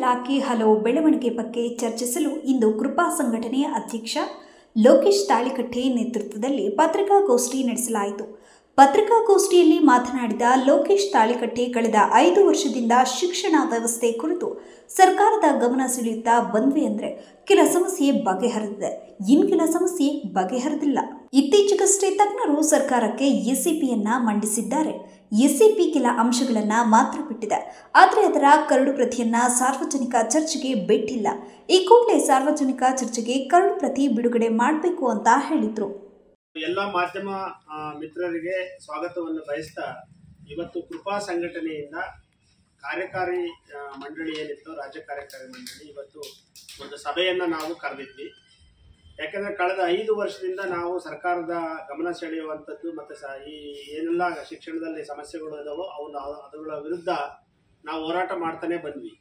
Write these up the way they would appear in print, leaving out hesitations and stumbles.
ಇಲಾಖೆ ಹಲವು ಬೆಳವಣಿಗೆ ಬಗ್ಗೆ ಚರ್ಚಿಸಲು ಇಂದು ಕೃಪಾ ಸಂಘಟನೆಯ ಅಧ್ಯಕ್ಷ ಲೋಕೇಶ್ ತಾಳಿಕಟ್ಟೆ ನೇತೃತ್ವದಲ್ಲಿ ಪತ್ರಿಕಾಗೋಷ್ಠಿ ನಡೆಸಲಾಯಿತು. ಪತ್ರಿಕಾಗೋಷ್ಠಿಯಲ್ಲಿ ಮಾತನಾಡಿದ ಲೋಕೇಶ್ ತಾಳಿಕಟ್ಟೆ, ಕಳೆದ 5 ವರ್ಷದಿಂದ ಶಿಕ್ಷಣ ವ್ಯವಸ್ಥೆ ಕುರಿತು ಸರ್ಕಾರದ ಗಮನ ಸೆಳೆಯುತ್ತಾ ಬಂದ್ವಿ. ಅಂದರೆ ಕೆಲ ಸಮಸ್ಯೆ ಬಗೆಹರಿದಿದೆ, ಇನ್ನು ಕೆಲ ಸಮಸ್ಯೆ ಬಗೆಹರಿದಿಲ್ಲ. ಇತ್ತೀಚೆಗಷ್ಟೇ ತಜ್ಞರು ಸರ್ಕಾರಕ್ಕೆ ಎಸ್ಸಿಪಿಯನ್ನ ಮಂಡಿಸಿದ್ದಾರೆ. ಎಸ್ಸಿಪಿ ಕೆಲ ಅಂಶಗಳನ್ನ ಮಾತ್ರ ಬಿಟ್ಟಿದೆ, ಆದರೆ ಅದರ ಕರಡು ಪ್ರತಿಯನ್ನ ಸಾರ್ವಜನಿಕ ಚರ್ಚೆಗೆ ಬಿಟ್ಟಿಲ್ಲ. ಈ ಕೂಡಲೇ ಸಾರ್ವಜನಿಕ ಚರ್ಚೆಗೆ ಕರಡು ಪ್ರತಿ ಬಿಡುಗಡೆ ಮಾಡಬೇಕು ಅಂತ ಹೇಳಿದ್ರು. ಎಲ್ಲ ಮಾಧ್ಯಮ ಮಿತ್ರರಿಗೆ ಸ್ವಾಗತವನ್ನು ಬಯಸ್ತಾ, ಇವತ್ತು ಕೃಪಾ ಸಂಘಟನೆಯಿಂದ ಕಾರ್ಯಕಾರಿ ಮಂಡಳಿ ಏನಿತ್ತು, ರಾಜ್ಯ ಕಾರ್ಯಕಾರಿ ಮಂಡಳಿ, ಇವತ್ತು ಒಂದು ಸಭೆಯನ್ನು ನಾವು ಕರೆದಿದ್ವಿ. ಯಾಕೆಂದರೆ ಕಳೆದ 5 ವರ್ಷದಿಂದ ನಾವು ಸರ್ಕಾರದ ಗಮನ ಸೆಳೆಯುವಂಥದ್ದು ಮತ್ತು ಈ ಏನೆಲ್ಲ ಶಿಕ್ಷಣದಲ್ಲಿ ಸಮಸ್ಯೆಗಳು ಇದಾವೋ ಅವುಗಳ ವಿರುದ್ಧ ನಾವು ಹೋರಾಟ ಮಾಡ್ತಾನೆ ಬಂದ್ವಿ.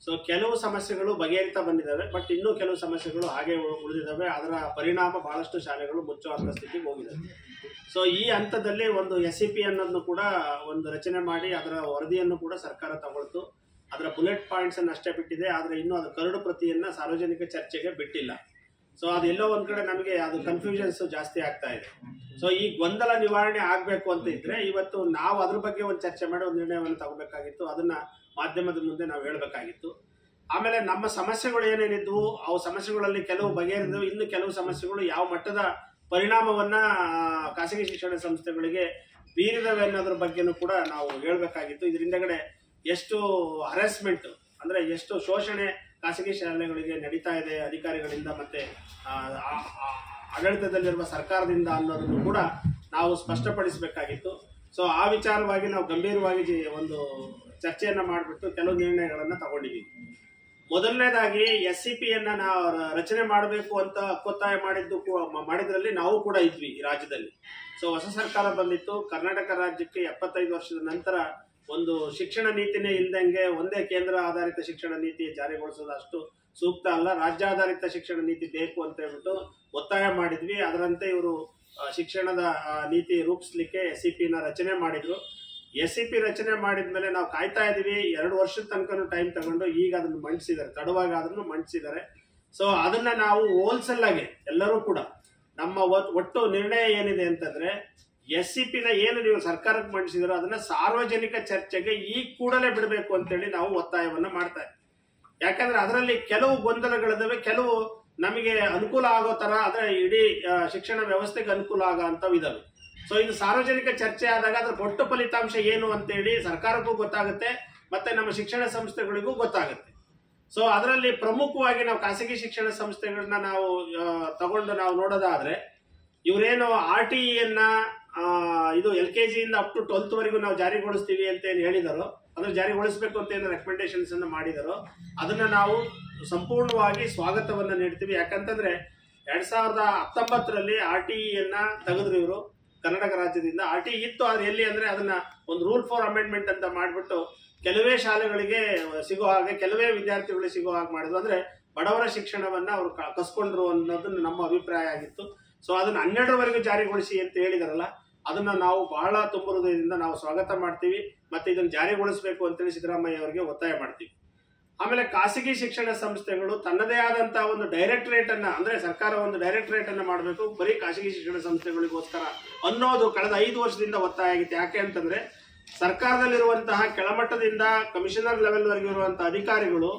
ಸೊ ಕೆಲವು ಸಮಸ್ಯೆಗಳು ಬಗೆಹರಿತಾ ಬಂದಿದ್ದಾವೆ, ಬಟ್ ಇನ್ನೂ ಕೆಲವು ಸಮಸ್ಯೆಗಳು ಹಾಗೆ ಉಳಿದಿದ್ದಾವೆ. ಅದರ ಪರಿಣಾಮ ಬಹಳಷ್ಟು ಶಾಲೆಗಳು ಮುಚ್ಚುವಂಥ ಸ್ಥಿತಿಗೆ ಹೋಗಿದ್ದಾವೆ. ಸೊ ಈ ಹಂತದಲ್ಲಿ ಒಂದು SCP ಅನ್ನೋದನ್ನು ಕೂಡ ಒಂದು ರಚನೆ ಮಾಡಿ ಅದರ ವರದಿಯನ್ನು ಕೂಡ ಸರ್ಕಾರ ತಗೊಳ್ತು. ಅದರ ಬುಲೆಟ್ ಪಾಯಿಂಟ್ಸ್ ಅನ್ನು ಅಷ್ಟೇ ಬಿಟ್ಟಿದೆ, ಆದರೆ ಇನ್ನೂ ಅದು ಕರಡು ಪ್ರತಿಯನ್ನು ಸಾರ್ವಜನಿಕ ಚರ್ಚೆಗೆ ಬಿಟ್ಟಿಲ್ಲ. ಸೊ ಅದೆಲ್ಲೋ ಒಂದು ಕಡೆ ನಮಗೆ ಅದು ಕನ್ಫ್ಯೂಷನ್ಸ್ ಜಾಸ್ತಿ ಆಗ್ತಾ ಇದೆ. ಸೊ ಈ ಗೊಂದಲ ನಿವಾರಣೆ ಆಗಬೇಕು ಅಂತ ಇದ್ರೆ ಇವತ್ತು ನಾವು ಅದ್ರ ಬಗ್ಗೆ ಒಂದು ಚರ್ಚೆ ಮಾಡಿ ಒಂದು ನಿರ್ಣಯವನ್ನು ತಗೋಬೇಕಾಗಿತ್ತು. ಅದನ್ನ ಮಾಧ್ಯಮದ ಮುಂದೆ ನಾವು ಹೇಳಬೇಕಾಗಿತ್ತು. ಆಮೇಲೆ ನಮ್ಮ ಸಮಸ್ಯೆಗಳು ಏನೇನಿದ್ವು, ಅವು ಸಮಸ್ಯೆಗಳಲ್ಲಿ ಕೆಲವು ಬಗೆಹರಿದವು, ಇನ್ನು ಕೆಲವು ಸಮಸ್ಯೆಗಳು ಯಾವ ಮಟ್ಟದ ಪರಿಣಾಮವನ್ನ ಖಾಸಗಿ ಶಿಕ್ಷಣ ಸಂಸ್ಥೆಗಳಿಗೆ ಬೀರಿದವೆ ಅನ್ನೋದ್ರ ಬಗ್ಗೆನೂ ಕೂಡ ನಾವು ಹೇಳಬೇಕಾಗಿತ್ತು. ಇದರಿಂದಗಡೆ ಎಷ್ಟು ಹರಾಸ್ಮೆಂಟ್ ಅಂದ್ರೆ ಎಷ್ಟು ಶೋಷಣೆ ಖಾಸಗಿ ಶಾಲೆಗಳಿಗೆ ನಡೀತಾ ಇದೆ ಅಧಿಕಾರಿಗಳಿಂದ ಮತ್ತೆ ಆಡಳಿತದಲ್ಲಿರುವ ಸರ್ಕಾರದಿಂದ ಅನ್ನೋದನ್ನು ಕೂಡ ನಾವು ಸ್ಪಷ್ಟಪಡಿಸಬೇಕಾಗಿತ್ತು. ಸೊ ಆ ವಿಚಾರವಾಗಿ ನಾವು ಗಂಭೀರವಾಗಿ ಒಂದು ಚರ್ಚೆಯನ್ನ ಮಾಡಿಬಿಟ್ಟು ಕೆಲವು ನಿರ್ಣಯಗಳನ್ನು ತಗೊಂಡಿದ್ದೀವಿ. ಮೊದಲನೇದಾಗಿ SCPಯನ್ನ ನಾವು ರಚನೆ ಮಾಡಬೇಕು ಅಂತ ಒತ್ತಾಯ ಮಾಡಿದ್ರಲ್ಲಿ ನಾವು ಕೂಡ ಇದ್ವಿ ಈ ರಾಜ್ಯದಲ್ಲಿ. ಸೊ ಹೊಸ ಸರ್ಕಾರ ಬಂದಿತ್ತು. ಕರ್ನಾಟಕ ರಾಜ್ಯಕ್ಕೆ 75 ವರ್ಷದ ನಂತರ ಒಂದು ಶಿಕ್ಷಣ ನೀತಿನೇ ಇಲ್ದಂಗೆ ಒಂದೇ ಕೇಂದ್ರ ಆಧಾರಿತ ಶಿಕ್ಷಣ ನೀತಿ ಜಾರಿಗೊಳಿಸೋದು ಅಷ್ಟು ಸೂಕ್ತ ಅಲ್ಲ, ರಾಜ್ಯಾಧಾರಿತ ಶಿಕ್ಷಣ ನೀತಿ ಬೇಕು ಅಂತ ಹೇಳ್ಬಿಟ್ಟು ಒತ್ತಾಯ ಮಾಡಿದ್ವಿ. ಅದರಂತೆ ಇವರು ಶಿಕ್ಷಣದ ನೀತಿ ರೂಪಿಸ್ಲಿಕ್ಕೆ SCPನ ರಚನೆ ಮಾಡಿದ್ರು. SCP ರಚನೆ ಮಾಡಿದ್ಮೇಲೆ ನಾವು ಕಾಯ್ತಾ ಇದೀವಿ. 2 ವರ್ಷದ ತನಕ ಟೈಮ್ ತಗೊಂಡು ಈಗ ಅದನ್ನು ಮಂಡಿಸಿದ್ದಾರೆ, ತಡವಾಗಿ ಅದನ್ನು ಮಂಡಿಸಿದ್ದಾರೆ. ಸೊ ಅದನ್ನ ನಾವು ಹೋಲ್ಸೇಲ್ ಆಗಿ ಎಲ್ಲರೂ ಕೂಡ ನಮ್ಮ ಒಟ್ಟು ನಿರ್ಣಯ ಏನಿದೆ ಅಂತಂದ್ರೆ SCPನ ಏನು ನೀವು ಸರ್ಕಾರಕ್ಕೆ ಮಂಡಿಸಿದ್ರು ಅದನ್ನ ಸಾರ್ವಜನಿಕ ಚರ್ಚೆಗೆ ಈಗ ಕೂಡಲೇ ಬಿಡಬೇಕು ಅಂತೇಳಿ ನಾವು ಒತ್ತಾಯವನ್ನ ಮಾಡ್ತಾ ಇದ್ದೀವಿ. ಯಾಕಂದ್ರೆ ಅದರಲ್ಲಿ ಕೆಲವು ಗೊಂದಲಗಳಿದಾವೆ, ಕೆಲವು ನಮಗೆ ಅನುಕೂಲ ಆಗೋ ತರ, ಅಂದ್ರೆ ಇಡೀ ಶಿಕ್ಷಣ ವ್ಯವಸ್ಥೆಗೆ ಅನುಕೂಲ ಆಗೋ ಅಂತವ್ ಇದಾವೆ. ಸೊ ಇದು ಸಾರ್ವಜನಿಕ ಚರ್ಚೆ ಆದಾಗ ಅದರ ಒಟ್ಟು ಫಲಿತಾಂಶ ಏನು ಅಂತೇಳಿ ಸರ್ಕಾರಕ್ಕೂ ಗೊತ್ತಾಗುತ್ತೆ ಮತ್ತೆ ನಮ್ಮ ಶಿಕ್ಷಣ ಸಂಸ್ಥೆಗಳಿಗೂ ಗೊತ್ತಾಗುತ್ತೆ. ಸೊ ಅದರಲ್ಲಿ ಪ್ರಮುಖವಾಗಿ ನಾವು ಖಾಸಗಿ ಶಿಕ್ಷಣ ಸಂಸ್ಥೆಗಳನ್ನ ನಾವು ತಗೊಂಡು ನಾವು ನೋಡೋದಾದ್ರೆ, ಇವರೇನು RTEಯನ್ನ ಇದು LKG ಇಂದ ಅಪ್ ಟು 12th ವರೆಗೂ ನಾವು ಜಾರಿಗೊಳಿಸ್ತೀವಿ ಅಂತ ಏನು ಹೇಳಿದಾರೋ, ಅದನ್ನ ಜಾರಿಗೊಳಿಸಬೇಕು ಅಂತ ಏನು ರೆಕಮೆಂಡೇಶನ್ಸ್ ಅನ್ನು ಮಾಡಿದಾರೋ ಅದನ್ನ ನಾವು ಸಂಪೂರ್ಣವಾಗಿ ಸ್ವಾಗತವನ್ನ ನೀಡ್ತೀವಿ. ಯಾಕಂತಂದ್ರೆ 2019ರಲ್ಲಿ RTEಯನ್ನ ತೆಗೆದ್ರು ಇವರು ಕರ್ನಾಟಕ ರಾಜ್ಯದಿಂದ. RTE ಇತ್ತು, ಆದ್ರೆ ಎಲ್ಲಿ ಅಂದ್ರೆ ಅದನ್ನ ಒಂದು ರೂಲ್ ಫಾರ್ ಅಮೆಂಡ್ಮೆಂಟ್ ಅಂತ ಮಾಡಿಬಿಟ್ಟು ಕೆಲವೇ ಶಾಲೆಗಳಿಗೆ ಸಿಗೋ ಹಾಗೆ, ಕೆಲವೇ ವಿದ್ಯಾರ್ಥಿಗಳಿಗೆ ಸಿಗೋ ಹಾಗೆ ಮಾಡಿದ್ರು. ಅಂದ್ರೆ ಬಡವರ ಶಿಕ್ಷಣವನ್ನ ಅವರು ಕಸ್ಕೊಂಡ್ರು ಅನ್ನೋದನ್ನ ನಮ್ಮ ಅಭಿಪ್ರಾಯ ಆಗಿತ್ತು. ಸೊ ಅದನ್ನ 12ರವರೆಗೂ ಜಾರಿಗೊಳಿಸಿ ಅಂತ ಹೇಳಿದಾರಲ್ಲ, ಅದನ್ನ ನಾವು ಬಹಳ ತುಂಬ ಹೃದಯದಿಂದ ನಾವು ಸ್ವಾಗತ ಮಾಡ್ತೀವಿ. ಮತ್ತೆ ಇದನ್ನ ಜಾರಿಗೊಳಿಸಬೇಕು ಅಂತೇಳಿ ಸಿದ್ದರಾಮಯ್ಯ ಅವರಿಗೆ ಒತ್ತಾಯ ಮಾಡ್ತೀವಿ. ಆಮೇಲೆ ಖಾಸಗಿ ಶಿಕ್ಷಣ ಸಂಸ್ಥೆಗಳು ತನ್ನದೇ ಆದಂತಹ ಒಂದು ಡೈರೆಕ್ಟರೇಟ್ ಅನ್ನ, ಅಂದ್ರೆ ಸರ್ಕಾರ ಒಂದು ಡೈರೆಕ್ಟರೇಟ್ ಅನ್ನ ಮಾಡಬೇಕು ಬರೀ ಖಾಸಗಿ ಶಿಕ್ಷಣ ಸಂಸ್ಥೆಗಳಿಗೋಸ್ಕರ ಅನ್ನೋದು ಕಳೆದ 5 ವರ್ಷದಿಂದ ಒತ್ತಾಯ ಆಗಿತ್ತು. ಯಾಕೆ ಅಂತಂದ್ರೆ ಸರ್ಕಾರದಲ್ಲಿರುವಂತಹ ಕೆಳಮಟ್ಟದಿಂದ ಕಮಿಷನರ್ ಲೆವೆಲ್ ವರೆಗೂ ಇರುವಂತಹ ಅಧಿಕಾರಿಗಳು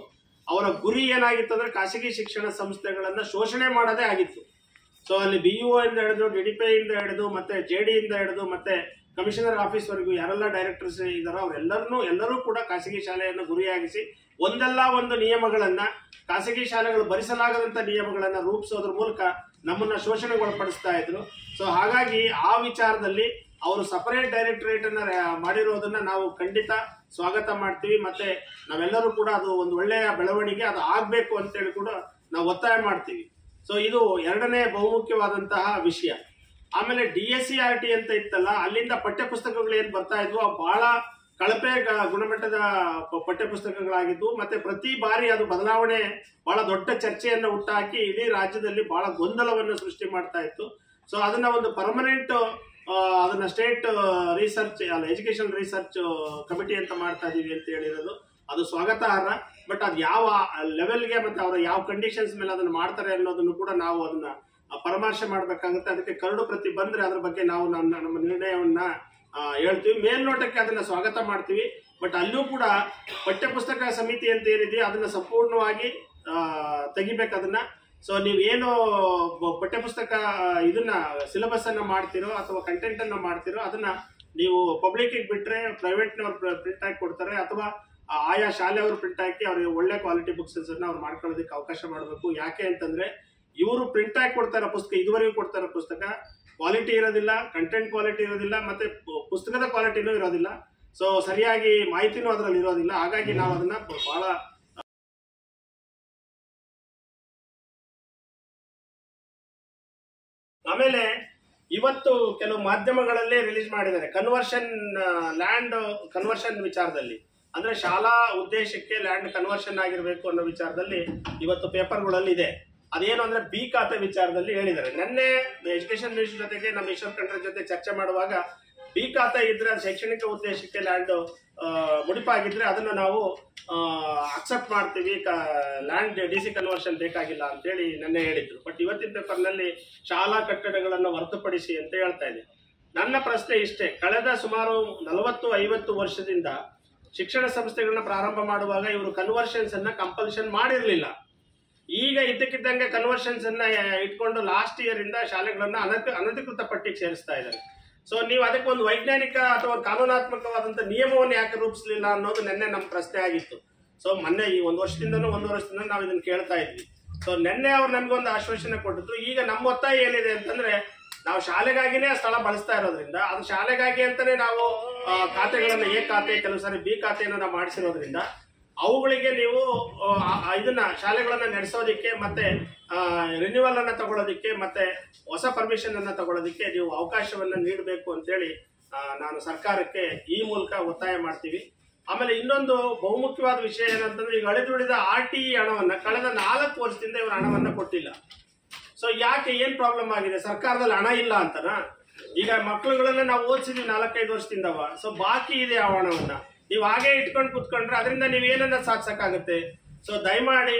ಅವರ ಗುರಿ ಏನಾಗಿತ್ತು ಅಂದ್ರೆ ಖಾಸಗಿ ಶಿಕ್ಷಣ ಸಂಸ್ಥೆಗಳನ್ನ ಶೋಷಣೆ ಮಾಡೋದೇ ಆಗಿತ್ತು. ಸೊ ಅಲ್ಲಿ BEO ಇಂದ ಹಿಡಿದು DDPI ಇಂದ ಹಿಡಿದು ಮತ್ತೆ JD ಇಂದ ಹಿಡಿದು ಮತ್ತೆ ಕಮಿಷನರ್ ಆಫೀಸ್ ವರೆಗೂ ಯಾರೆಲ್ಲ ಡೈರೆಕ್ಟರ್ಸ್ ಇದಾರೋ ಎಲ್ಲರೂ ಕೂಡ ಖಾಸಗಿ ಶಾಲೆಯನ್ನು ಗುರಿಯಾಗಿಸಿ ಒಂದಲ್ಲ ಒಂದು ನಿಯಮಗಳನ್ನ, ಖಾಸಗಿ ಶಾಲೆಗಳು ಭರಿಸಲಾಗದಂತ ನಿಯಮಗಳನ್ನ ರೂಪಿಸೋದ್ರ ಮೂಲಕ ನಮ್ಮನ್ನ ಶೋಷಣೆಗೊಳಪಡಿಸ್ತಾ ಇದ್ರು. ಸೊ ಹಾಗಾಗಿ ಆ ವಿಚಾರದಲ್ಲಿ ಅವರು ಸಪರೇಟ್ ಡೈರೆಕ್ಟರೇಟ್ ಅನ್ನ ಮಾಡಿರೋದನ್ನ ನಾವು ಖಂಡಿತ ಸ್ವಾಗತ ಮಾಡ್ತೀವಿ. ಮತ್ತೆ ನಾವೆಲ್ಲರೂ ಕೂಡ ಅದು ಒಂದು ಒಳ್ಳೆಯ ಬೆಳವಣಿಗೆ, ಅದು ಆಗ್ಬೇಕು ಅಂತೇಳಿ ಕೂಡ ನಾವು ಒತ್ತಾಯ ಮಾಡ್ತೀವಿ. ಸೊ ಇದು 2ನೇ ಬಹುಮುಖ್ಯವಾದಂತಹ ವಿಷಯ. ಆಮೇಲೆ DSCRT ಅಂತ ಇತ್ತಲ್ಲ, ಅಲ್ಲಿಂದ ಪಠ್ಯಪುಸ್ತಕಗಳು ಏನ್ ಬರ್ತಾ ಇದ್ವು ಅವು ಬಹಳ ಕಳಪೆ ಗುಣಮಟ್ಟದ ಪಠ್ಯಪುಸ್ತಕಗಳಾಗಿದ್ವು. ಮತ್ತೆ ಪ್ರತಿ ಬಾರಿ ಅದು ಬದಲಾವಣೆ ಬಹಳ ದೊಡ್ಡ ಚರ್ಚೆಯನ್ನು ಹುಟ್ಟಾಕಿ ಇಡೀ ರಾಜ್ಯದಲ್ಲಿ ಬಹಳ ಗೊಂದಲವನ್ನು ಸೃಷ್ಟಿ ಮಾಡ್ತಾ ಇತ್ತು. ಸೊ ಅದನ್ನ ಒಂದು ಪರ್ಮನೆಂಟ್ ಅದನ್ನ state research education research committee ಅಂತ ಮಾಡ್ತಾ ಇದೀವಿ ಅಂತ ಹೇಳಿರೋದು ಅದು ಸ್ವಾಗತಾರ್ಹ. ಬಟ್ ಅದು ಯಾವ ಲೆವೆಲ್ಗೆ ಮತ್ತೆ ಅವರ ಯಾವ ಕಂಡೀಷನ್ಸ್ ಮೇಲೆ ಅದನ್ನ ಮಾಡ್ತಾರೆ ಅನ್ನೋದನ್ನು ಕೂಡ ನಾವು ಅದನ್ನ ಪರಾಮರ್ಶೆ ಮಾಡ್ಬೇಕಾಗುತ್ತೆ. ಅದಕ್ಕೆ ಕರಡು ಪ್ರತಿ ಬಂದ್ರೆ ಅದ್ರ ಬಗ್ಗೆ ನಾವು ನಮ್ಮ ನಿರ್ಣಯವನ್ನ ಹೇಳ್ತೀವಿ. ಮೇಲ್ನೋಟಕ್ಕೆ ಅದನ್ನ ಸ್ವಾಗತ ಮಾಡ್ತೀವಿ, ಬಟ್ ಅಲ್ಲೂ ಕೂಡ ಪಠ್ಯಪುಸ್ತಕ ಸಮಿತಿ ಅಂತ ಏನಿದೆಯೋ ಅದನ್ನ ಸಂಪೂರ್ಣವಾಗಿ ತೆಗಿಬೇಕು ಅದನ್ನ. ಸೊ ನೀವೇನು ಪಠ್ಯಪುಸ್ತಕ ಇದನ್ನ ಸಿಲೆಬಸ್ ಅನ್ನ ಮಾಡ್ತಿರೋ ಅಥವಾ ಕಂಟೆಂಟ್ ಅನ್ನ ಮಾಡ್ತಿರೋ ಅದನ್ನ ನೀವು ಪಬ್ಲಿಕ್ ಬಿಟ್ರೆ ಪ್ರೈವೇಟ್ನವ್ರು ಪ್ರಿಂಟ್ ಹಾಕಿ ಕೊಡ್ತಾರೆ, ಅಥವಾ ಆಯಾ ಶಾಲೆಯವರು ಪ್ರಿಂಟ್ ಹಾಕಿ ಅವ್ರಿಗೆ ಒಳ್ಳೆ ಕ್ವಾಲಿಟಿ ಬುಕ್ಸ್ ಅನ್ನ ಅವ್ರು ಮಾಡ್ಕೊಳ್ಳೋದಕ್ಕೆ ಅವಕಾಶ ಮಾಡಬೇಕು. ಯಾಕೆ ಅಂತಂದ್ರೆ ಇವರು ಪ್ರಿಂಟ್ ಹಾಕಿ ಕೊಡ್ತಾರ ಪುಸ್ತಕ, ಇದುವರೆಗೂ ಕೊಡ್ತಾರ ಪುಸ್ತಕ ಕ್ವಾಲಿಟಿ ಇರೋದಿಲ್ಲ, ಕಂಟೆಂಟ್ ಕ್ವಾಲಿಟಿ ಇರೋದಿಲ್ಲ, ಮತ್ತೆ ಪುಸ್ತಕದ ಕ್ವಾಲಿಟಿನೂ ಇರೋದಿಲ್ಲ. ಸೊ ಸರಿಯಾಗಿ ಮಾಹಿತಿನೂ ಅದರಲ್ಲಿ ಇರೋದಿಲ್ಲ. ಹಾಗಾಗಿ ನಾವು ಅದನ್ನ ಬಹಳ ಆಮೇಲೆ ಇವತ್ತು ಕೆಲವು ಮಾಧ್ಯಮಗಳಲ್ಲೇ ರಿಲೀಸ್ ಮಾಡಿದ್ದಾರೆ ಲ್ಯಾಂಡ್ ಕನ್ವರ್ಷನ್ ವಿಚಾರದಲ್ಲಿ. ಅಂದ್ರೆ ಶಾಲಾ ಉದ್ದೇಶಕ್ಕೆ ಲ್ಯಾಂಡ್ ಕನ್ವರ್ಷನ್ ಆಗಿರ್ಬೇಕು ಅನ್ನೋ ವಿಚಾರದಲ್ಲಿ ಇವತ್ತು ಪೇಪರ್ಗಳಲ್ಲಿ ಇದೆ. ಅದೇನು ಅಂದ್ರೆ ಬಿ ಖಾತೆ ವಿಚಾರದಲ್ಲಿ ಹೇಳಿದ್ದಾರೆ. ನಿನ್ನೆ ಎಜುಕೇಶನ್ ಮಿನಿಸ್ಟರ್ ಜೊತೆಗೆ ನಮ್ಮ ಈಶ್ವರ್ ಖಂಡ್ರೆ ಜೊತೆ ಚರ್ಚೆ ಮಾಡುವಾಗ ಬಿ ಖಾತೆ ಇದ್ರೆ ಅದು ಶೈಕ್ಷಣಿಕ ಉದ್ದೇಶಕ್ಕೆ ಲ್ಯಾಂಡ್ ಮುಡಿಪಾಗಿದ್ರೆ ಅದನ್ನ ನಾವು ಅಕ್ಸೆಪ್ಟ್ ಮಾಡ್ತೀವಿ, ಲ್ಯಾಂಡ್ DC ಕನ್ವರ್ಷನ್ ಬೇಕಾಗಿಲ್ಲ ಅಂತೇಳಿ ನೆನ್ನೆ ಹೇಳಿದ್ರು. ಬಟ್ ಇವತ್ತಿನ ಪೇಪರ್ನಲ್ಲಿ ಶಾಲಾ ಕಟ್ಟಡಗಳನ್ನು ಹೊರತುಪಡಿಸಿ ಅಂತ ಹೇಳ್ತಾ ಇದೆ. ನನ್ನ ಪ್ರಶ್ನೆ ಇಷ್ಟೇ, ಕಳೆದ ಸುಮಾರು 40-50 ವರ್ಷದಿಂದ ಶಿಕ್ಷಣ ಸಂಸ್ಥೆಗಳನ್ನ ಪ್ರಾರಂಭ ಮಾಡುವಾಗ ಇವರು ಕನ್ವರ್ಷನ್ಸ್ ಅನ್ನ ಕಂಪಲ್ಷನ್ ಮಾಡಿರ್ಲಿಲ್ಲ. ಈಗ ಇದ್ದಕ್ಕಿದ್ದಂಗೆ ಕನ್ವರ್ಷನ್ಸ್ ಅನ್ನ ಇಟ್ಕೊಂಡು ಲಾಸ್ಟ್ ಇಯರ್ ಇಂದ ಶಾಲೆಗಳನ್ನ ಅನಧಿಕೃತ ಪಟ್ಟಿಗೆ ಸೇರಿಸ್ತಾ ಇದ್ದಾರೆ. ಸೊ ನೀವು ಅದಕ್ಕೆ ಒಂದು ವೈಜ್ಞಾನಿಕ ಅಥವಾ ಕಾನೂನಾತ್ಮಕವಾದಂತ ನಿಯಮವನ್ನು ಯಾಕೆ ರೂಪಿಸಲಿಲ್ಲ ಅನ್ನೋದು ನಿನ್ನೆ ನಮ್ಮ ಪ್ರಶ್ನೆ ಆಗಿತ್ತು. ಸೊ ಮೊನ್ನೆ ಈ 1 ವರ್ಷದಿಂದ ನಾವು ಇದನ್ನ ಕೇಳ್ತಾ ಇದ್ವಿ. ಸೊ ನಿನ್ನೆ ಅವ್ರು ನಮ್ಗೊಂದು ಆಶ್ವಾಸನೆ ಕೊಟ್ಟಿದ್ರು. ಈಗ ನಮ್ಮ ಒತ್ತಾಯ ಏನಿದೆ ಅಂತಂದ್ರೆ ನಾವು ಶಾಲೆಗಾಗಿನೇ ಸ್ಥಳ ಬಳಸ್ತಾ ಇರೋದ್ರಿಂದ ಅದು ಶಾಲೆಗಾಗಿ ಅಂತಾನೆ ನಾವು ಖಾತೆಗಳನ್ನ ಎ ಖಾತೆ, ಕೆಲವು ಸಾರಿ ಬಿ ಖಾತೆಯನ್ನು ನಾವು ಮಾಡಿಸಿರೋದ್ರಿಂದ ಅವುಗಳಿಗೆ ನೀವು ಇದನ್ನ ಶಾಲೆಗಳನ್ನ ನಡೆಸೋದಿಕ್ಕೆ ಮತ್ತೆ ರಿನ್ಯೂವಲ್ ಅನ್ನ ತಗೊಳ್ಳೋದಿಕ್ಕೆ ಮತ್ತೆ ಹೊಸ ಪರ್ಮಿಷನ್ ಅನ್ನ ತಗೊಳ್ಳೋದಿಕ್ಕೆ ನೀವು ಅವಕಾಶವನ್ನ ನೀಡಬೇಕು ಅಂತೇಳಿ ನಾನು ಸರ್ಕಾರಕ್ಕೆ ಈ ಮೂಲಕ ಒತ್ತಾಯ ಮಾಡ್ತೀವಿ. ಆಮೇಲೆ ಇನ್ನೊಂದು ಬಹುಮುಖ್ಯವಾದ ವಿಷಯ ಏನಂತಂದ್ರೆ ಈಗ ಅಳಿದುಳಿದ RTE ಹಣವನ್ನ ಕಳೆದ 4 ವರ್ಷದಿಂದ ಇವರು ಹಣವನ್ನ ಕೊಟ್ಟಿಲ್ಲ. ಸೊ ಯಾಕೆ, ಏನ್ ಪ್ರಾಬ್ಲಮ್ ಆಗಿದೆ? ಸರ್ಕಾರದಲ್ಲಿ ಹಣ ಇಲ್ಲ ಅಂತನ? ಈಗ ಮಕ್ಕಳುಗಳನ್ನ ನಾವು ಓದಿಸಿದ್ವಿ 4-5 ವರ್ಷದಿಂದವ. ಸೊ ಬಾಕಿ ಇದೆ ಆ ಹಣವನ್ನ ನೀವು ಹಾಗೆ ಇಟ್ಕೊಂಡು ಕೂತ್ಕೊಂಡ್ರೆ ಅದರಿಂದ ನೀವೇನನ್ನ ಸಾಧಿಸಕ್ಕಾಗತ್ತೆ? ಸೊ ದಯಮಾಡಿ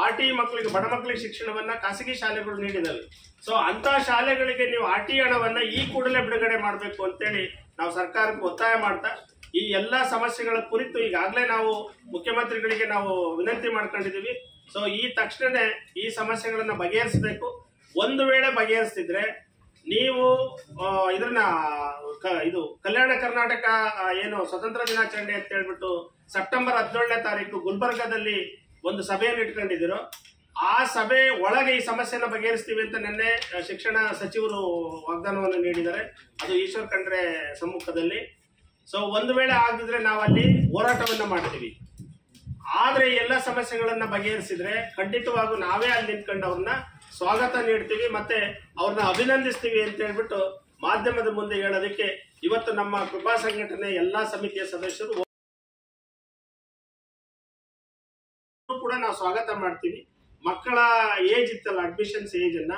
RTE ಮಕ್ಕಳಿಗೆ, ಬಡ ಮಕ್ಕಳಿಗೆ ಶಿಕ್ಷಣವನ್ನ ಖಾಸಗಿ ಶಾಲೆಗಳು ನೀಡಿದವೆ. ಸೊ ಅಂತ ಶಾಲೆಗಳಿಗೆ ನೀವು RTE ಹಣವನ್ನ ಈ ಕೂಡಲೇ ಬಿಡುಗಡೆ ಮಾಡಬೇಕು ಅಂತೇಳಿ ನಾವು ಸರ್ಕಾರಕ್ಕೆ ಒತ್ತಾಯ ಮಾಡ್ತಾ ಈ ಎಲ್ಲಾ ಸಮಸ್ಯೆಗಳ ಕುರಿತು ಈಗಾಗಲೇ ನಾವು ಮುಖ್ಯಮಂತ್ರಿಗಳಿಗೆ ನಾವು ವಿನಂತಿ ಮಾಡ್ಕೊಂಡಿದೀವಿ. ಸೊ ಈ ತಕ್ಷಣನೇ ಈ ಸಮಸ್ಯೆಗಳನ್ನ ಬಗೆಹರಿಸಬೇಕು. ಒಂದು ವೇಳೆ ಬಗೆಹರಿಸ್ತಿದ್ರೆ ನೀವು ಇದನ್ನ ಇದು ಕಲ್ಯಾಣ ಕರ್ನಾಟಕ ಏನು ಸ್ವತಂತ್ರ ದಿನಾಚರಣೆ ಅಂತ ಹೇಳ್ಬಿಟ್ಟು ಸೆಪ್ಟೆಂಬರ್ 17ನೇ ತಾರೀಕು ಗುಲ್ಬರ್ಗಾದಲ್ಲಿ ಒಂದು ಸಭೆಯನ್ನು ಇಟ್ಕೊಂಡಿದ್ದೀರೋ ಆ ಸಭೆ ಒಳಗೆ ಈ ಸಮಸ್ಯೆನ ಬಗೆಹರಿಸ್ತೀವಿ ಅಂತ ನಿನ್ನೆ ಶಿಕ್ಷಣ ಸಚಿವರು ವಾಗ್ದಾನವನ್ನು ನೀಡಿದ್ದಾರೆ, ಅದು ಈಶ್ವರ್ ಖಂಡ್ರೆ ಸಮ್ಮುಖದಲ್ಲಿ. ಸೊ ಒಂದು ವೇಳೆ ಆಗಿದ್ರೆ ನಾವಲ್ಲಿ ಹೋರಾಟವನ್ನ ಮಾಡ್ತೀವಿ. ಆದ್ರೆ ಎಲ್ಲ ಸಮಸ್ಯೆಗಳನ್ನ ಬಗೆಹರಿಸಿದ್ರೆ ಖಂಡಿತವಾಗೂ ನಾವೇ ಅಲ್ಲಿ ನಿಂತ್ಕೊಂಡು ಅವ್ರನ್ನ ಸ್ವಾಗತ ನೀಡ್ತೀವಿ ಮತ್ತೆ ಅವ್ರನ್ನ ಅಭಿನಂದಿಸ್ತೀವಿ ಅಂತ ಹೇಳ್ಬಿಟ್ಟು ಮಾಧ್ಯಮದ ಮುಂದೆ ಹೇಳೋದಕ್ಕೆ ಇವತ್ತು ನಮ್ಮ ಕೃಪಾ ಸಂಘಟನೆ ಎಲ್ಲಾ ಸಮಿತಿಯ ಸದಸ್ಯರು ಕೂಡ ನಾವು ಸ್ವಾಗತ ಮಾಡ್ತೀವಿ. ಮಕ್ಕಳ ಏಜ್ ಇತ್ತಲ್ಲ, ಅಡ್ಮಿಷನ್ಸ್ ಏಜ್ ಅನ್ನ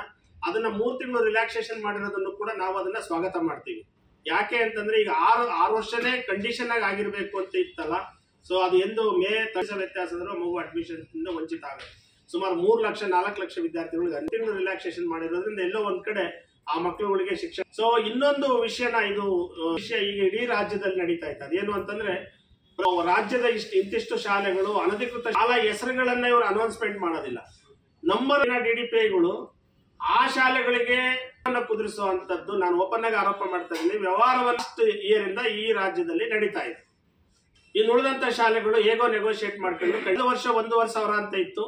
ಅದನ್ನ 3 ತಿಂಗಳು ರಿಲ್ಯಾಕ್ಸೇಷನ್ ಮಾಡಿರೋದನ್ನು ಕೂಡ ನಾವು ಅದನ್ನ ಸ್ವಾಗತ ಮಾಡ್ತೀವಿ. ಯಾಕೆ ಅಂತಂದ್ರೆ ಈಗ 6 ವರ್ಷನೇ ಕಂಡೀಷನ್ ಆಗಿರ್ಬೇಕು ಅಂತ ಇತ್ತಲ್ಲ. ಸೊ ಅದು ಎಂದು ಮೇ ವ್ಯತ್ಯಾಸ ಅಂದ್ರೆ ಮಗು ಅಡ್ಮಿಷನ್ ವಂಚಿತ ಆಗುತ್ತೆ. ಸುಮಾರು 3 ಲಕ್ಷ 4 ಲಕ್ಷ ವಿದ್ಯಾರ್ಥಿಗಳಿಗೆ 2 ತಿಂಗಳು ರಿಲ್ಯಾಕ್ಸೇಷನ್ ಮಾಡಿರೋದ್ರಿಂದ ಎಲ್ಲೋ ಒಂದ್ ಕಡೆ ಆ ಮಕ್ಕಳುಗಳಿಗೆ ಶಿಕ್ಷಣ. ಸೊ ಇನ್ನೊಂದು ವಿಷಯ ಈಗ ಇಡೀ ರಾಜ್ಯದಲ್ಲಿ ನಡೀತಾ ಇತ್ತು. ಅದೇನು ಅಂತಂದ್ರೆ ರಾಜ್ಯದ ಇಂತಿಷ್ಟು ಶಾಲೆಗಳು ಅನಧಿಕೃತ ಶಾಲಾ ಹೆಸರುಗಳನ್ನ ಇವರು ಅನೌನ್ಸ್ಮೆಂಟ್ ಮಾಡೋದಿಲ್ಲ. ನಂಬರ್ DDPIಗಳು ಆ ಶಾಲೆಗಳಿಗೆ ಕುದುರಿಸುವಂತದ್ದು ನಾನು ಓಪನ್ ಆಗಿ ಆರೋಪ ಮಾಡ್ತಾ ಇದ್ದೀನಿ. ವ್ಯವಹಾರವನ್ನು ಇಯರ್ ಇಂದ ಈ ರಾಜ್ಯದಲ್ಲಿ ನಡೀತಾ ಇದೆ. ಇನ್ನು ಉಳಿದಂತ ಶಾಲೆಗಳು ಹೇಗೋ ನೆಗೋಷಿಯೇಟ್ ಮಾಡ್ಕೊಂಡು ಕಳೆದ ವರ್ಷ 1,500 ಅಂತ ಇತ್ತು,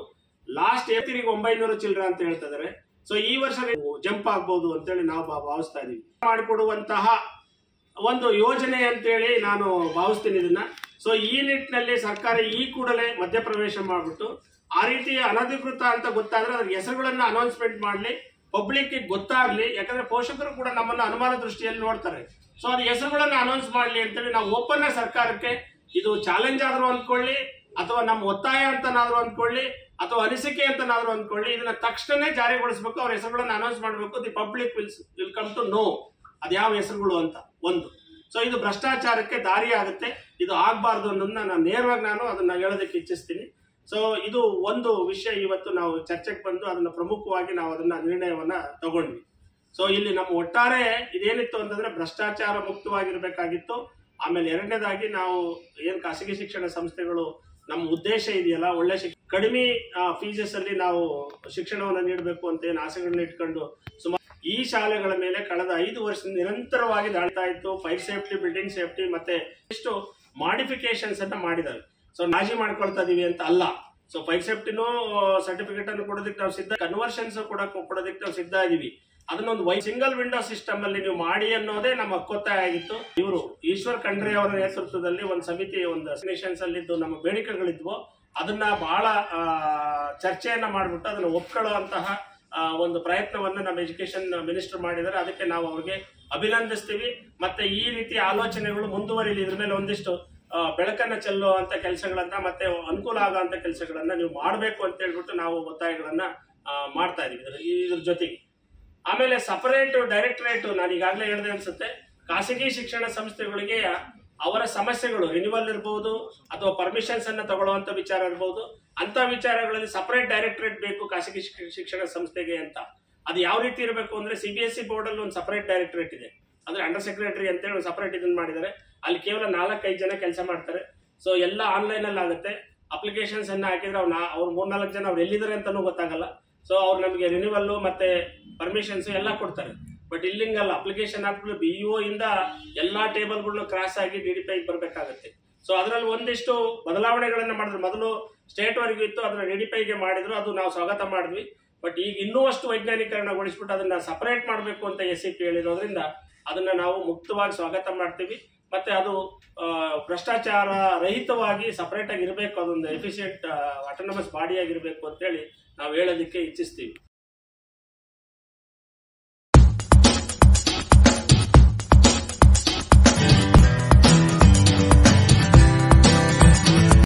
ಲಾಸ್ಟ್ ಏಪ್ರಿಲ್ 900 ಚಿಲ್ಡ್ರ ಅಂತ ಹೇಳ್ತಾ ಇದಾರೆ. ಸೊ ಈ ವರ್ಷ ಜಂಪ್ ಆಗ್ಬಹುದು ಅಂತೇಳಿ ನಾವು ಭಾವಿಸ್ತಾ ಇದೀವಿ. ಮಾಡಿಕೊಡುವಂತಹ ಒಂದು ಯೋಜನೆ ಅಂತೇಳಿ ನಾನು ಭಾವಿಸ್ತೀನಿ ಇದನ್ನ. ಸೊ ಈ ನಿಟ್ಟಿನಲ್ಲಿ ಸರ್ಕಾರ ಈ ಕೂಡಲೇ ಮಧ್ಯಪ್ರವೇಶ ಮಾಡಿಬಿಟ್ಟು ಆ ರೀತಿ ಅನಧಿಕೃತ ಅಂತ ಗೊತ್ತಾದ್ರೆ ಅದ್ರ ಹೆಸರುಗಳನ್ನ ಅನೌನ್ಸ್ಮೆಂಟ್ ಮಾಡ್ಲಿ, ಪಬ್ಲಿಕ್ ಗೊತ್ತಾಗ್ಲಿ. ಯಾಕಂದ್ರೆ ಪೋಷಕರು ಕೂಡ ನಮ್ಮನ್ನ ಅನುಮಾನ ದೃಷ್ಟಿಯಲ್ಲಿ ನೋಡ್ತಾರೆ. ಸೊ ಅದ್ ಹೆಸರುಗಳನ್ನ ಅನೌನ್ಸ್ ಮಾಡ್ಲಿ ಅಂತೇಳಿ ನಾವು ಓಪನ್ ಸರ್ಕಾರಕ್ಕೆ ಇದು ಚಾಲೆಂಜ್ ಆದ್ರೂ ಅಂದ್ಕೊಳ್ಳಿ ಅಥವಾ ನಮ್ಮ ಒತ್ತಾಯ ಅಂತನಾದ್ರೂ ಅಂದ್ಕೊಳ್ಳಿ ಅಥವಾ ಅನಿಸಿಕೆ ಅಂತನಾದ್ರೂ ಅಂದ್ಕೊಳ್ಳಿ, ಇದನ್ನ ತಕ್ಷಣನೇ ಜಾರಿಗೊಳಿಸಬೇಕು. ಅವ್ರ ಹೆಸರುಗಳನ್ನ ಅನೌನ್ಸ್ ಮಾಡಬೇಕು. The public will come to know ಅದ್ ಯಾವ ಹೆಸರುಗಳು ಅಂತ ಒಂದು. ಸೊ ಇದು ಭ್ರಷ್ಟಾಚಾರಕ್ಕೆ ದಾರಿ ಆಗುತ್ತೆ, ಇದು ಆಗ್ಬಾರ್ದು ಅನ್ನೋದನ್ನ ನೇರವಾಗಿ ನಾನು ಅದನ್ನ ಹೇಳೋದಕ್ಕೆ ಇಚ್ಛಿಸ್ತೀನಿ. ಸೊ ಇದು ಒಂದು ವಿಷಯ ಇವತ್ತು ನಾವು ಚರ್ಚೆಗೆ ಬಂದು ಅದನ್ನ ಪ್ರಮುಖವಾಗಿ ನಾವು ಅದನ್ನ ನಿರ್ಣಯವನ್ನ ತಗೊಂಡ್ವಿ. ಸೊ ಇಲ್ಲಿ ನಮ್ಮ ಒಟ್ಟಾರೆ ಇದೇನಿತ್ತು ಅಂತಂದ್ರೆ ಭ್ರಷ್ಟಾಚಾರ ಮುಕ್ತವಾಗಿರ್ಬೇಕಾಗಿತ್ತು. ಆಮೇಲೆ ಎರಡನೇದಾಗಿ ನಾವು ಏನ್ ಖಾಸಗಿ ಶಿಕ್ಷಣ ಸಂಸ್ಥೆಗಳು ನಮ್ಮ ಉದ್ದೇಶ ಇದೆಯಲ್ಲ, ಒಳ್ಳೆ ಕಡಿಮೆ ಫೀಸಸ್ ಅಲ್ಲಿ ನಾವು ಶಿಕ್ಷಣವನ್ನು ನೀಡಬೇಕು ಅಂತ ಏನು ಆಸೆಗಳನ್ನ ಇಟ್ಕೊಂಡು ಸುಮಾರು ಈ ಶಾಲೆಗಳ ಮೇಲೆ ಕಳೆದ 5 ವರ್ಷದಿಂದ ನಿರಂತರವಾಗಿ ದಾಳ್ತಾ ಇತ್ತು. ಫೈರ್ ಸೇಫ್ಟಿ, ಬಿಲ್ಡಿಂಗ್ ಸೇಫ್ಟಿ ಮತ್ತೆ ಎಷ್ಟು ಮಾಡಿಫಿಕೇಶನ್ಸ್ ಅನ್ನ ಮಾಡಿದಾವೆ. ಸೊ ನಾಜಿ ಮಾಡ್ಕೊಳ್ತಾ ಇದೀವಿ ಅಂತ ಅಲ್ಲ. ಸೊ ಫೈರ್ ಸೇಫ್ಟಿನೂ ಸರ್ಟಿಫಿಕೇಟ್ ಅನ್ನು ಕೊಡೋದಕ್ಕೆ ನಾವು ಸಿದ್ಧ, ಕನ್ವರ್ಷನ್ಸ್ ಕೊಡೋದಕ್ಕೆ ನಾವು ಸಿದ್ಧ ಇದೀವಿ. ಅದನ್ನೊಂದು ಸಿಂಗಲ್ ವಿಂಡೋ ಸಿಸ್ಟಮ್ ಅಲ್ಲಿ ನೀವು ಮಾಡಿ ಅನ್ನೋದೇ ನಮ್ಮ ಹಕ್ಕೊತ್ತಾಯ ಆಗಿತ್ತು. ಇವರು ಈಶ್ವರ್ ಖಂಡ್ರೆ ಅವರ ನೇತೃತ್ವದಲ್ಲಿ ಒಂದು ಸಮಿತಿ, ಒಂದು ಅಸೋಸಿಯೇಷನ್ಸ್ ಅಲ್ಲಿದ್ದು ನಮ್ಮ ಬೇಡಿಕೆಗಳಿದ್ವು. ಅದನ್ನ ಬಹಳ ಚರ್ಚೆಯನ್ನ ಮಾಡಿಬಿಟ್ಟು ಅದನ್ನ ಒಪ್ಕೊಳ್ಳುವಂತಹ ಒಂದು ಪ್ರಯತ್ನವನ್ನ ನಮ್ಮ ಎಜುಕೇಶನ್ ಮಿನಿಸ್ಟರ್ ಮಾಡಿದ್ದಾರೆ. ಅದಕ್ಕೆ ನಾವು ಅವ್ರಿಗೆ ಅಭಿನಂದಿಸ್ತೀವಿ. ಮತ್ತೆ ಈ ರೀತಿ ಆಲೋಚನೆಗಳು ಮುಂದುವರಿಲಿ. ಇದ್ರ ಮೇಲೆ ಒಂದಿಷ್ಟು ಬೆಳಕನ್ನ ಚೆಲ್ಲುವಂತ ಕೆಲಸಗಳನ್ನ ಮತ್ತೆ ಅನುಕೂಲ ಆಗುವಂತ ಕೆಲಸಗಳನ್ನ ನೀವು ಮಾಡಬೇಕು ಅಂತ ಹೇಳ್ಬಿಟ್ಟು ನಾವು ಒತ್ತಾಯಗಳನ್ನ ಮಾಡ್ತಾ ಇದೀವಿ. ಇದ್ರ ಜೊತೆಗೆ ಆಮೇಲೆ ಸಪರೇಟ್ ಡೈರೆಕ್ಟರೇಟ್, ನಾನು ಈಗಾಗಲೇ ಹೇಳಿದೆ ಅನ್ಸುತ್ತೆ, ಖಾಸಗಿ ಶಿಕ್ಷಣ ಸಂಸ್ಥೆಗಳಿಗೆ ಅವರ ಸಮಸ್ಯೆಗಳು ರಿನ್ಯೂವಲ್ ಇರಬಹುದು ಅಥವಾ ಪರ್ಮಿಷನ್ಸ್ ಅನ್ನ ತಗೊಳ್ಳುವಂತ ವಿಚಾರ ಇರಬಹುದು, ಅಂತ ವಿಚಾರಗಳಲ್ಲಿ ಸಪರೇಟ್ ಡೈರೆಕ್ಟರೇಟ್ ಬೇಕು ಖಾಸಗಿ ಶಿಕ್ಷಣ ಸಂಸ್ಥೆಗೆ ಅಂತ. ಅದು ಯಾವ ರೀತಿ ಇರಬೇಕು ಅಂದ್ರೆ CBSE ಬೋರ್ಡ್ ಅಲ್ಲಿ ಒಂದು ಸಪರೇಟ್ ಡೈರೆಕ್ಟರೇಟ್ ಇದೆ, ಅಂದ್ರೆ ಅಂಡರ್ ಸೆಕ್ರೆಟರಿ ಅಂತ ಹೇಳಿ ಸಪರೇಟ್ ಇದನ್ನ ಮಾಡಿದ್ದಾರೆ. ಅಲ್ಲಿ ಕೇವಲ 4-5 ಜನ ಕೆಲಸ ಮಾಡ್ತಾರೆ. ಸೊ ಎಲ್ಲ ಆನ್ಲೈನ್ ಅಲ್ಲಿ ಆಗುತ್ತೆ. ಅಪ್ಲಿಕೇಶನ್ಸ್ ಅನ್ನ ಹಾಕಿದ್ರೆ ಅವ್ರು 3-4 ಜನ ಅವ್ರು ಎಲ್ಲಿದ್ದಾರೆ ಅಂತಾನೂ ಗೊತ್ತಾಗಲ್ಲ. ಸೊ ಅವ್ರು ನಮಗೆ ರಿನ್ಯೂವಲ್ ಮತ್ತೆ ಪರ್ಮಿಷನ್ಸ್ ಎಲ್ಲ ಕೊಡ್ತಾರೆ. ಬಟ್ ಇಲ್ಲಿಂಗಲ್ಲ, ಅಪ್ಲಿಕೇಶನ್ ಹಾಕ್ಬಿಟ್ಟು BEO ಇಂದ ಎಲ್ಲಾ ಟೇಬಲ್ಗಳನ್ನು ಕ್ರಾಸ್ ಆಗಿ DDPI ಬರಬೇಕಾಗುತ್ತೆ. ಸೊ ಅದರಲ್ಲಿ ಒಂದಿಷ್ಟು ಬದಲಾವಣೆಗಳನ್ನ ಮಾಡಿದ್ರು. ಮೊದಲು ಸ್ಟೇಟ್ ವರೆಗೂ ಇತ್ತು, ಅದನ್ನ DDPIಗೆ ಮಾಡಿದ್ರು, ಅದು ನಾವು ಸ್ವಾಗತ ಮಾಡಿದ್ವಿ. ಬಟ್ ಈಗ ಇನ್ನೂ ಅಷ್ಟು ವೈಜ್ಞಾನಿಕರಣಗೊಳಿಸ್ಬಿಟ್ಟು ಅದನ್ನ ಸಪರೇಟ್ ಮಾಡಬೇಕು ಅಂತ SCP ಹೇಳಿರೋದ್ರಿಂದ ಅದನ್ನ ನಾವು ಮುಕ್ತವಾಗಿ ಸ್ವಾಗತ ಮಾಡ್ತೀವಿ. ಮತ್ತೆ ಅದು ಭ್ರಷ್ಟಾಚಾರ ರಹಿತವಾಗಿ ಸಪರೇಟ್ ಆಗಿ ಇರಬೇಕು, ಅದೊಂದು ಎಫಿಷಿಯಂಟ್ ಆಟೋನಮಸ್ ಬಾಡಿ ಆಗಿರ್ಬೇಕು ಅಂತ ಹೇಳಿ ನಾವು ಹೇಳೋದಕ್ಕೆ ಇಚ್ಛಿಸ್ತೀವಿ.